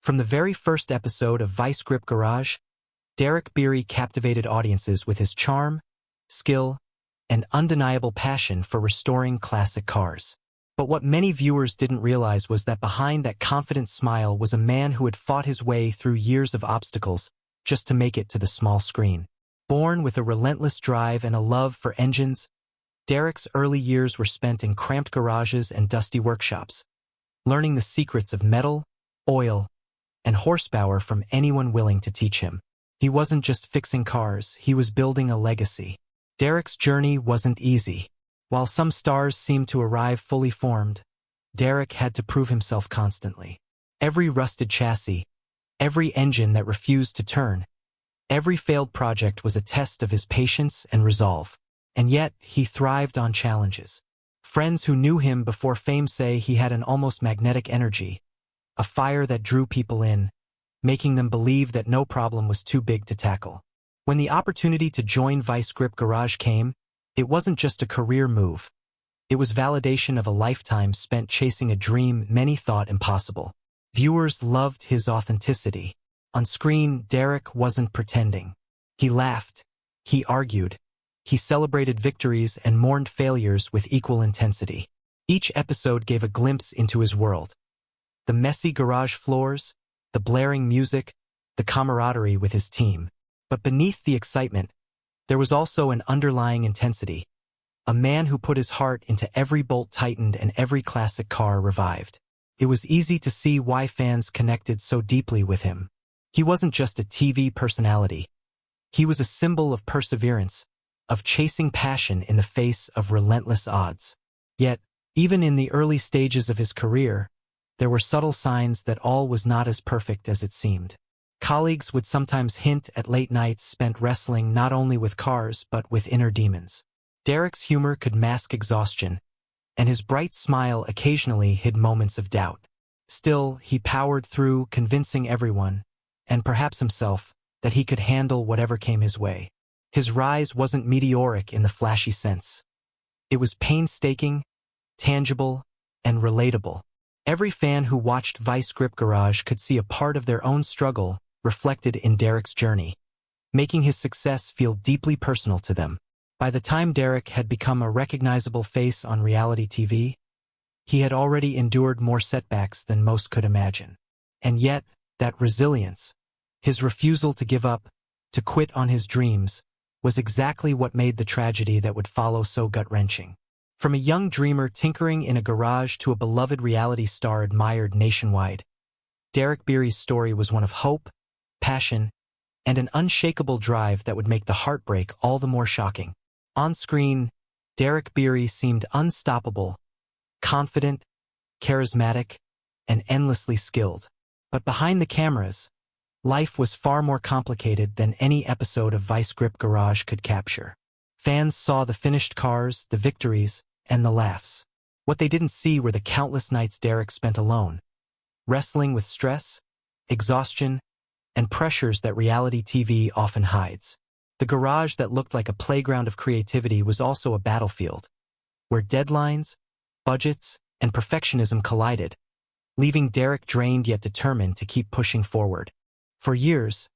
From the very first episode of Vice Grip Garage, Derek Bieri captivated audiences with his charm, skill, and undeniable passion for restoring classic cars. But what many viewers didn't realize was that behind that confident smile was a man who had fought his way through years of obstacles just to make it to the small screen. Born with a relentless drive and a love for engines, Derek's early years were spent in cramped garages and dusty workshops, learning the secrets of metal, oil, and horsepower from anyone willing to teach him. He wasn't just fixing cars, he was building a legacy. Derek's journey wasn't easy. While some stars seemed to arrive fully formed, Derek had to prove himself constantly. Every rusted chassis, every engine that refused to turn, every failed project was a test of his patience and resolve. And yet, he thrived on challenges. Friends who knew him before fame say he had an almost magnetic energy, a fire that drew people in, making them believe that no problem was too big to tackle. When the opportunity to join Vice Grip Garage came, it wasn't just a career move. It was validation of a lifetime spent chasing a dream many thought impossible. Viewers loved his authenticity. On screen, Derek wasn't pretending. He laughed, he argued, he celebrated victories and mourned failures with equal intensity. Each episode gave a glimpse into his world. The messy garage floors, the blaring music, the camaraderie with his team. But beneath the excitement, there was also an underlying intensity. A man who put his heart into every bolt tightened and every classic car revived. It was easy to see why fans connected so deeply with him. He wasn't just a TV personality. He was a symbol of perseverance, of chasing passion in the face of relentless odds. Yet, even in the early stages of his career, there were subtle signs that all was not as perfect as it seemed. Colleagues would sometimes hint at late nights spent wrestling not only with cars but with inner demons. Derek's humor could mask exhaustion, and his bright smile occasionally hid moments of doubt. Still, he powered through, convincing everyone, and perhaps himself, that he could handle whatever came his way. His rise wasn't meteoric in the flashy sense. It was painstaking, tangible, and relatable. Every fan who watched Vice Grip Garage could see a part of their own struggle reflected in Derek's journey, making his success feel deeply personal to them. By the time Derek had become a recognizable face on reality TV, he had already endured more setbacks than most could imagine. And yet, that resilience, his refusal to give up, to quit on his dreams, was exactly what made the tragedy that would follow so gut-wrenching. From a young dreamer tinkering in a garage to a beloved reality star admired nationwide, Derek Bieri's story was one of hope, passion, and an unshakable drive that would make the heartbreak all the more shocking. On screen, Derek Bieri seemed unstoppable, confident, charismatic, and endlessly skilled. But behind the cameras, life was far more complicated than any episode of Vice Grip Garage could capture. Fans saw the finished cars, the victories, and the laughs. What they didn't see were the countless nights Derek spent alone, wrestling with stress, exhaustion, and pressures that reality TV often hides. The garage that looked like a playground of creativity was also a battlefield, where deadlines, budgets, and perfectionism collided, leaving Derek drained yet determined to keep pushing forward. For years,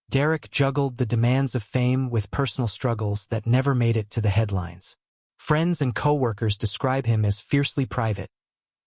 Derek juggled the demands of fame with personal struggles that never made it to the headlines. Friends and co-workers describe him as fiercely private,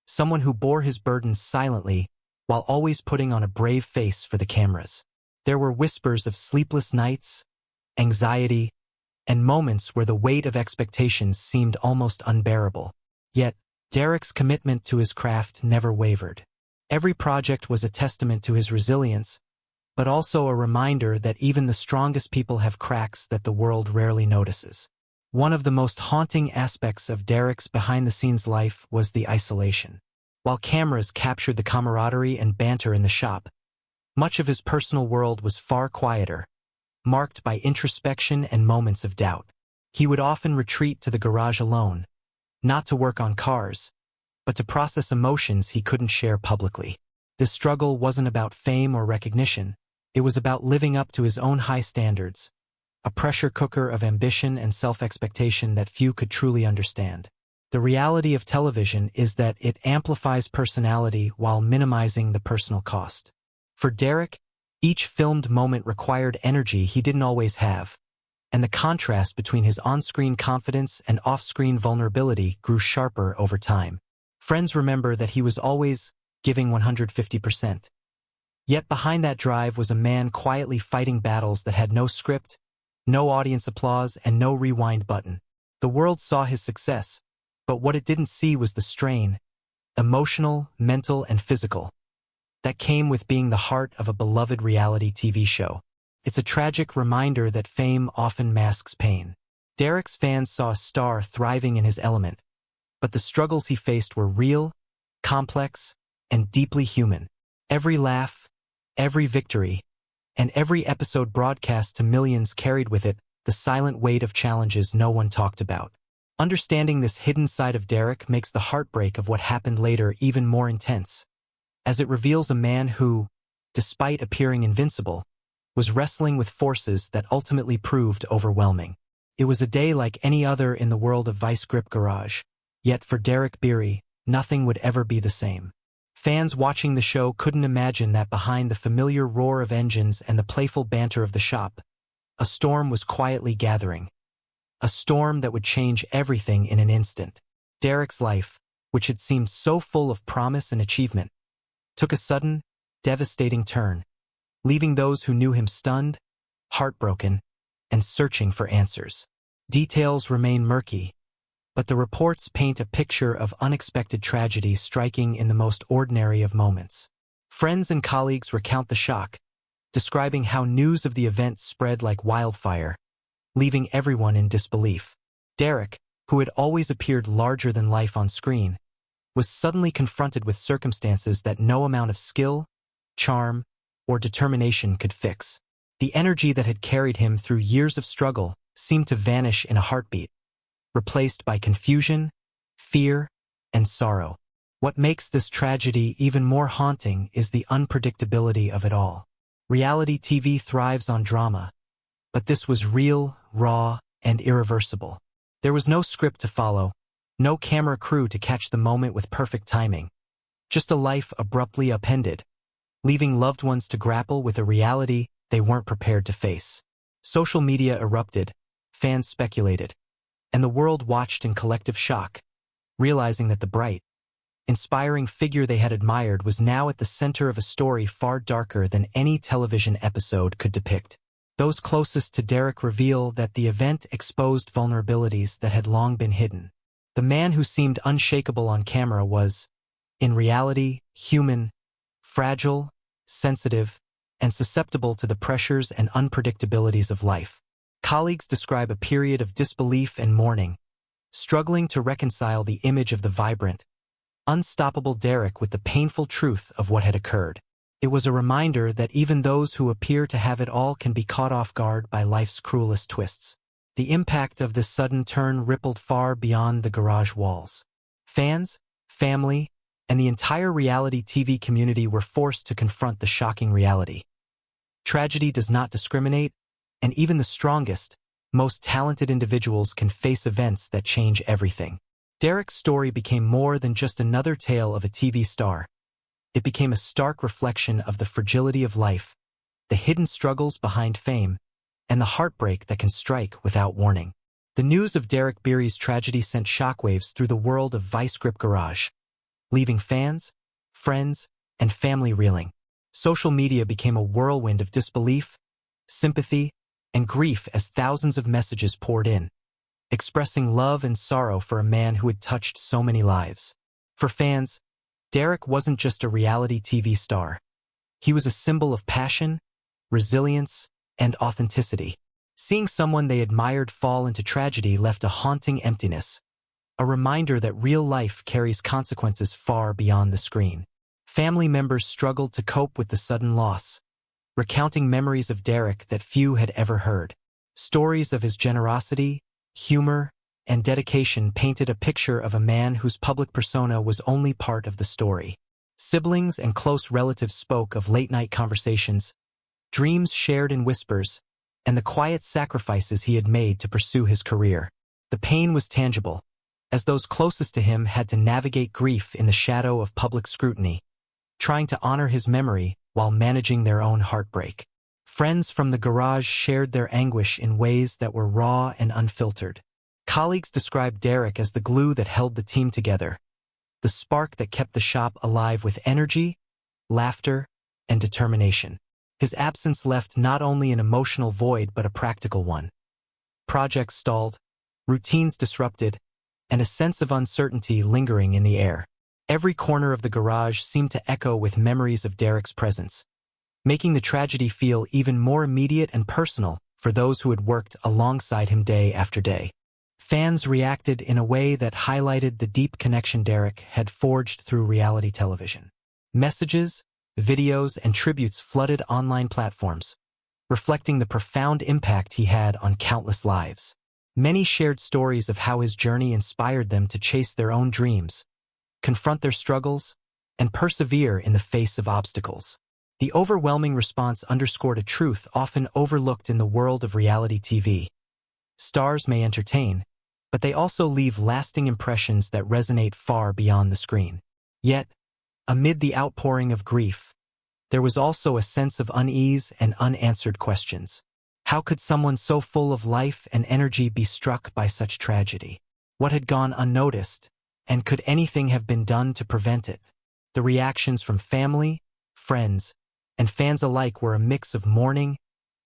someone who bore his burdens silently while always putting on a brave face for the cameras. There were whispers of sleepless nights, anxiety, and moments where the weight of expectations seemed almost unbearable. Yet, Derek's commitment to his craft never wavered. Every project was a testament to his resilience, but also a reminder that even the strongest people have cracks that the world rarely notices. One of the most haunting aspects of Derek's behind-the-scenes life was the isolation. While cameras captured the camaraderie and banter in the shop, much of his personal world was far quieter, marked by introspection and moments of doubt. He would often retreat to the garage alone, not to work on cars, but to process emotions he couldn't share publicly. This struggle wasn't about fame or recognition, it was about living up to his own high standards, a pressure cooker of ambition and self-expectation that few could truly understand. The reality of television is that it amplifies personality while minimizing the personal cost. For Derek, each filmed moment required energy he didn't always have, and the contrast between his on-screen confidence and off-screen vulnerability grew sharper over time. Friends remember that he was always giving 150%. Yet behind that drive was a man quietly fighting battles that had no script, no audience applause, and no rewind button. The world saw his success, but what it didn't see was the strain, emotional, mental, and physical, that came with being the heart of a beloved reality TV show. It's a tragic reminder that fame often masks pain. Derek's fans saw a star thriving in his element, but the struggles he faced were real, complex, and deeply human. Every laugh, every victory, and every episode broadcast to millions carried with it the silent weight of challenges no one talked about. Understanding this hidden side of Derek makes the heartbreak of what happened later even more intense, as it reveals a man who, despite appearing invincible, was wrestling with forces that ultimately proved overwhelming. It was a day like any other in the world of Vice Grip Garage, yet for Derek Bieri, nothing would ever be the same. Fans watching the show couldn't imagine that behind the familiar roar of engines and the playful banter of the shop, a storm was quietly gathering. A storm that would change everything in an instant. Derek's life, which had seemed so full of promise and achievement, took a sudden, devastating turn, leaving those who knew him stunned, heartbroken, and searching for answers. Details remain murky, but the reports paint a picture of unexpected tragedy striking in the most ordinary of moments. Friends and colleagues recount the shock, describing how news of the event spread like wildfire, leaving everyone in disbelief. Derek, who had always appeared larger than life on screen, was suddenly confronted with circumstances that no amount of skill, charm, or determination could fix. The energy that had carried him through years of struggle seemed to vanish in a heartbeat, replaced by confusion, fear, and sorrow. What makes this tragedy even more haunting is the unpredictability of it all. Reality TV thrives on drama, but this was real, raw, and irreversible. There was no script to follow, no camera crew to catch the moment with perfect timing, just a life abruptly upended, leaving loved ones to grapple with a reality they weren't prepared to face. Social media erupted, fans speculated, and the world watched in collective shock, realizing that the bright, inspiring figure they had admired was now at the center of a story far darker than any television episode could depict. Those closest to Derek reveal that the event exposed vulnerabilities that had long been hidden. The man who seemed unshakable on camera was, in reality, human, fragile, sensitive, and susceptible to the pressures and unpredictabilities of life. Colleagues describe a period of disbelief and mourning, struggling to reconcile the image of the vibrant, unstoppable Derek with the painful truth of what had occurred. It was a reminder that even those who appear to have it all can be caught off guard by life's cruelest twists. The impact of this sudden turn rippled far beyond the garage walls. Fans, family, and the entire reality TV community were forced to confront the shocking reality. Tragedy does not discriminate, and even the strongest, most talented individuals can face events that change everything. Derek's story became more than just another tale of a TV star. It became a stark reflection of the fragility of life, the hidden struggles behind fame, and the heartbreak that can strike without warning. The news of Derek Bieri's tragedy sent shockwaves through the world of Vice Grip Garage, leaving fans, friends, and family reeling. Social media became a whirlwind of disbelief, sympathy, and grief as thousands of messages poured in, expressing love and sorrow for a man who had touched so many lives. For fans, Derek wasn't just a reality TV star. He was a symbol of passion, resilience, and authenticity. Seeing someone they admired fall into tragedy left a haunting emptiness, a reminder that real life carries consequences far beyond the screen. Family members struggled to cope with the sudden loss, recounting memories of Derek that few had ever heard. Stories of his generosity, humor, and dedication painted a picture of a man whose public persona was only part of the story. Siblings and close relatives spoke of late-night conversations, dreams shared in whispers, and the quiet sacrifices he had made to pursue his career. The pain was tangible, as those closest to him had to navigate grief in the shadow of public scrutiny, trying to honor his memory while managing their own heartbreak. Friends from the garage shared their anguish in ways that were raw and unfiltered. Colleagues described Derek as the glue that held the team together, the spark that kept the shop alive with energy, laughter, and determination. His absence left not only an emotional void but a practical one. Projects stalled, routines disrupted, and a sense of uncertainty lingering in the air. Every corner of the garage seemed to echo with memories of Derek's presence, making the tragedy feel even more immediate and personal for those who had worked alongside him day after day. Fans reacted in a way that highlighted the deep connection Derek had forged through reality television. Messages, videos, and tributes flooded online platforms, reflecting the profound impact he had on countless lives. Many shared stories of how his journey inspired them to chase their own dreams, confront their struggles, and persevere in the face of obstacles. The overwhelming response underscored a truth often overlooked in the world of reality TV. Stars may entertain, but they also leave lasting impressions that resonate far beyond the screen. Yet, amid the outpouring of grief, there was also a sense of unease and unanswered questions. How could someone so full of life and energy be struck by such tragedy? What had gone unnoticed, and could anything have been done to prevent it? The reactions from family, friends, and fans alike were a mix of mourning,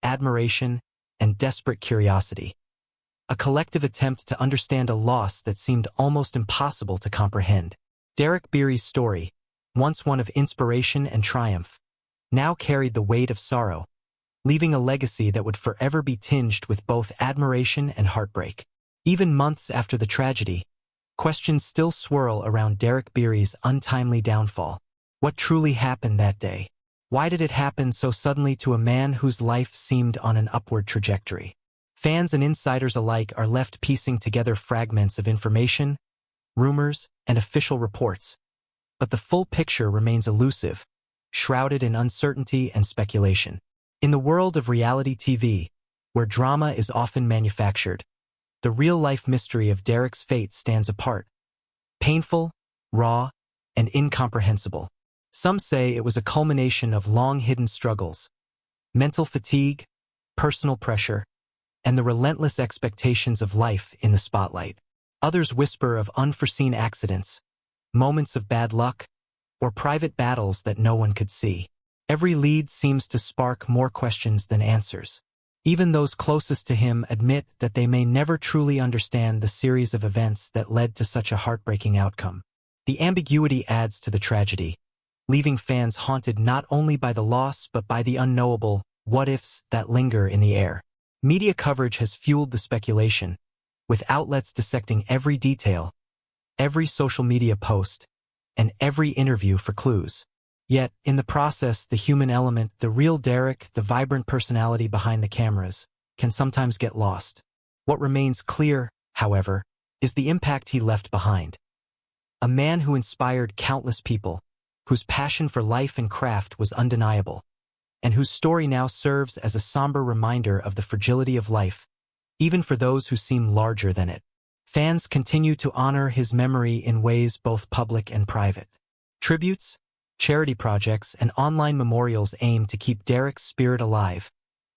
admiration, and desperate curiosity. A collective attempt to understand a loss that seemed almost impossible to comprehend. Derek Bieri's story, once one of inspiration and triumph, now carried the weight of sorrow, leaving a legacy that would forever be tinged with both admiration and heartbreak. Even months after the tragedy, questions still swirl around Derek Bieri's untimely downfall. What truly happened that day? Why did it happen so suddenly to a man whose life seemed on an upward trajectory? Fans and insiders alike are left piecing together fragments of information, rumors, and official reports. But the full picture remains elusive, shrouded in uncertainty and speculation. In the world of reality TV, where drama is often manufactured, the real-life mystery of Derek's fate stands apart. Painful, raw, and incomprehensible. Some say it was a culmination of long-hidden struggles, mental fatigue, personal pressure, and the relentless expectations of life in the spotlight. Others whisper of unforeseen accidents, moments of bad luck, or private battles that no one could see. Every lead seems to spark more questions than answers. Even those closest to him admit that they may never truly understand the series of events that led to such a heartbreaking outcome. The ambiguity adds to the tragedy, leaving fans haunted not only by the loss but by the unknowable what-ifs that linger in the air. Media coverage has fueled the speculation, with outlets dissecting every detail, every social media post, and every interview for clues. Yet, in the process, the human element, the real Derek, the vibrant personality behind the cameras, can sometimes get lost. What remains clear, however, is the impact he left behind. A man who inspired countless people, whose passion for life and craft was undeniable, and whose story now serves as a somber reminder of the fragility of life, even for those who seem larger than it. Fans continue to honor his memory in ways both public and private. Tributes, charity projects, and online memorials aim to keep Derek's spirit alive,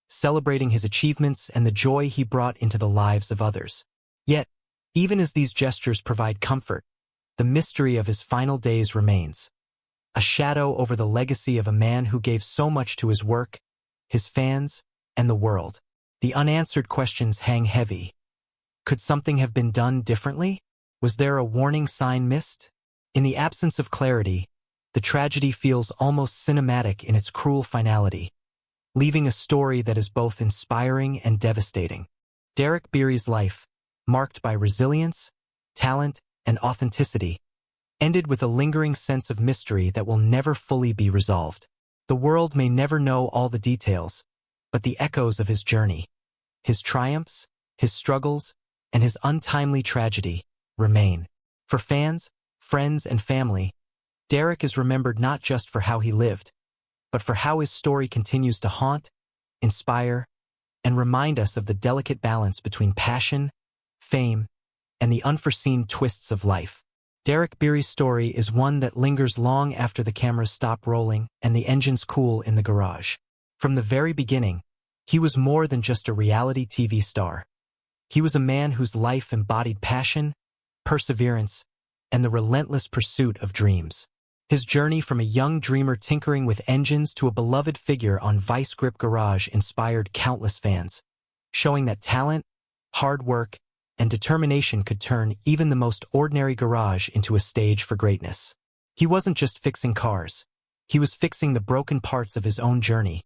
celebrating his achievements and the joy he brought into the lives of others. Yet, even as these gestures provide comfort, the mystery of his final days remains. A shadow over the legacy of a man who gave so much to his work, his fans, and the world. The unanswered questions hang heavy. Could something have been done differently? Was there a warning sign missed? In the absence of clarity, the tragedy feels almost cinematic in its cruel finality, leaving a story that is both inspiring and devastating. Derek Bieri's life, marked by resilience, talent, and authenticity, ended with a lingering sense of mystery that will never fully be resolved. The world may never know all the details, but the echoes of his journey, his triumphs, his struggles, and his untimely tragedy remain. For fans, friends, and family, Derek is remembered not just for how he lived, but for how his story continues to haunt, inspire, and remind us of the delicate balance between passion, fame, and the unforeseen twists of life. Derek Bieri's story is one that lingers long after the cameras stop rolling and the engines cool in the garage. From the very beginning, he was more than just a reality TV star. He was a man whose life embodied passion, perseverance, and the relentless pursuit of dreams. His journey from a young dreamer tinkering with engines to a beloved figure on Vice Grip Garage inspired countless fans, showing that talent, hard work, and determination could turn even the most ordinary garage into a stage for greatness. He wasn't just fixing cars. He was fixing the broken parts of his own journey,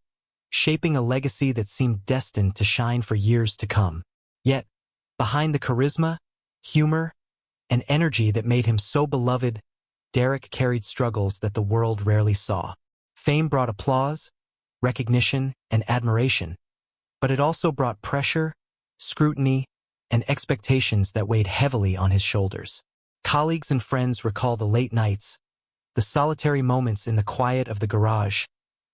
shaping a legacy that seemed destined to shine for years to come. Yet, behind the charisma, humor, and energy that made him so beloved, Derek carried struggles that the world rarely saw. Fame brought applause, recognition, and admiration, but it also brought pressure, scrutiny, and expectations that weighed heavily on his shoulders. Colleagues and friends recall the late nights, the solitary moments in the quiet of the garage,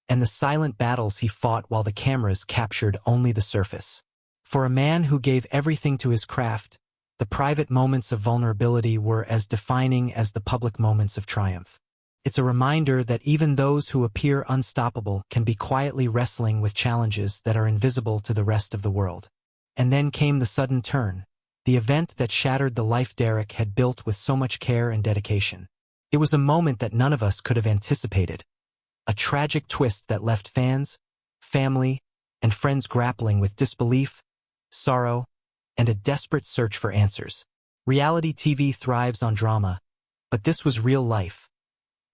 and the silent battles he fought while the cameras captured only the surface. For a man who gave everything to his craft, the private moments of vulnerability were as defining as the public moments of triumph. It's a reminder that even those who appear unstoppable can be quietly wrestling with challenges that are invisible to the rest of the world. And then came the sudden turn, the event that shattered the life Derek had built with so much care and dedication. It was a moment that none of us could have anticipated, a tragic twist that left fans, family, and friends grappling with disbelief, sorrow, and a desperate search for answers. Reality TV thrives on drama, but this was real life.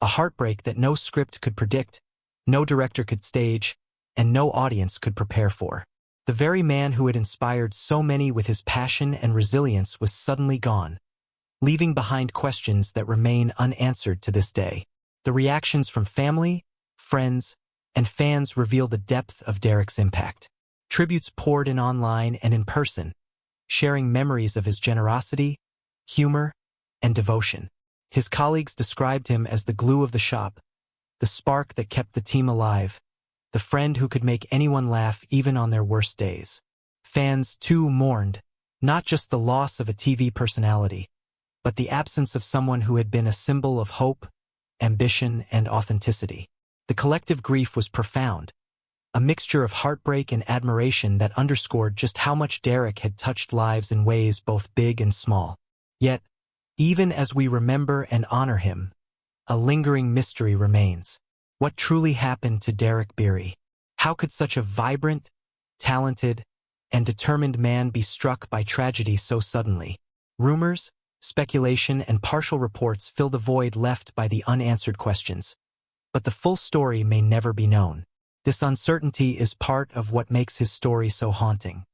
A heartbreak that no script could predict, no director could stage, and no audience could prepare for. The very man who had inspired so many with his passion and resilience was suddenly gone, leaving behind questions that remain unanswered to this day. The reactions from family, friends, and fans reveal the depth of Derek's impact. Tributes poured in online and in person, sharing memories of his generosity, humor, and devotion. His colleagues described him as the glue of the shop, the spark that kept the team alive, the friend who could make anyone laugh even on their worst days. Fans, too, mourned, not just the loss of a TV personality, but the absence of someone who had been a symbol of hope, ambition, and authenticity. The collective grief was profound, a mixture of heartbreak and admiration that underscored just how much Derek had touched lives in ways both big and small. Yet, even as we remember and honor him, a lingering mystery remains. What truly happened to Derek Bieri? How could such a vibrant, talented, and determined man be struck by tragedy so suddenly? Rumors, speculation, and partial reports fill the void left by the unanswered questions, but the full story may never be known. This uncertainty is part of what makes his story so haunting.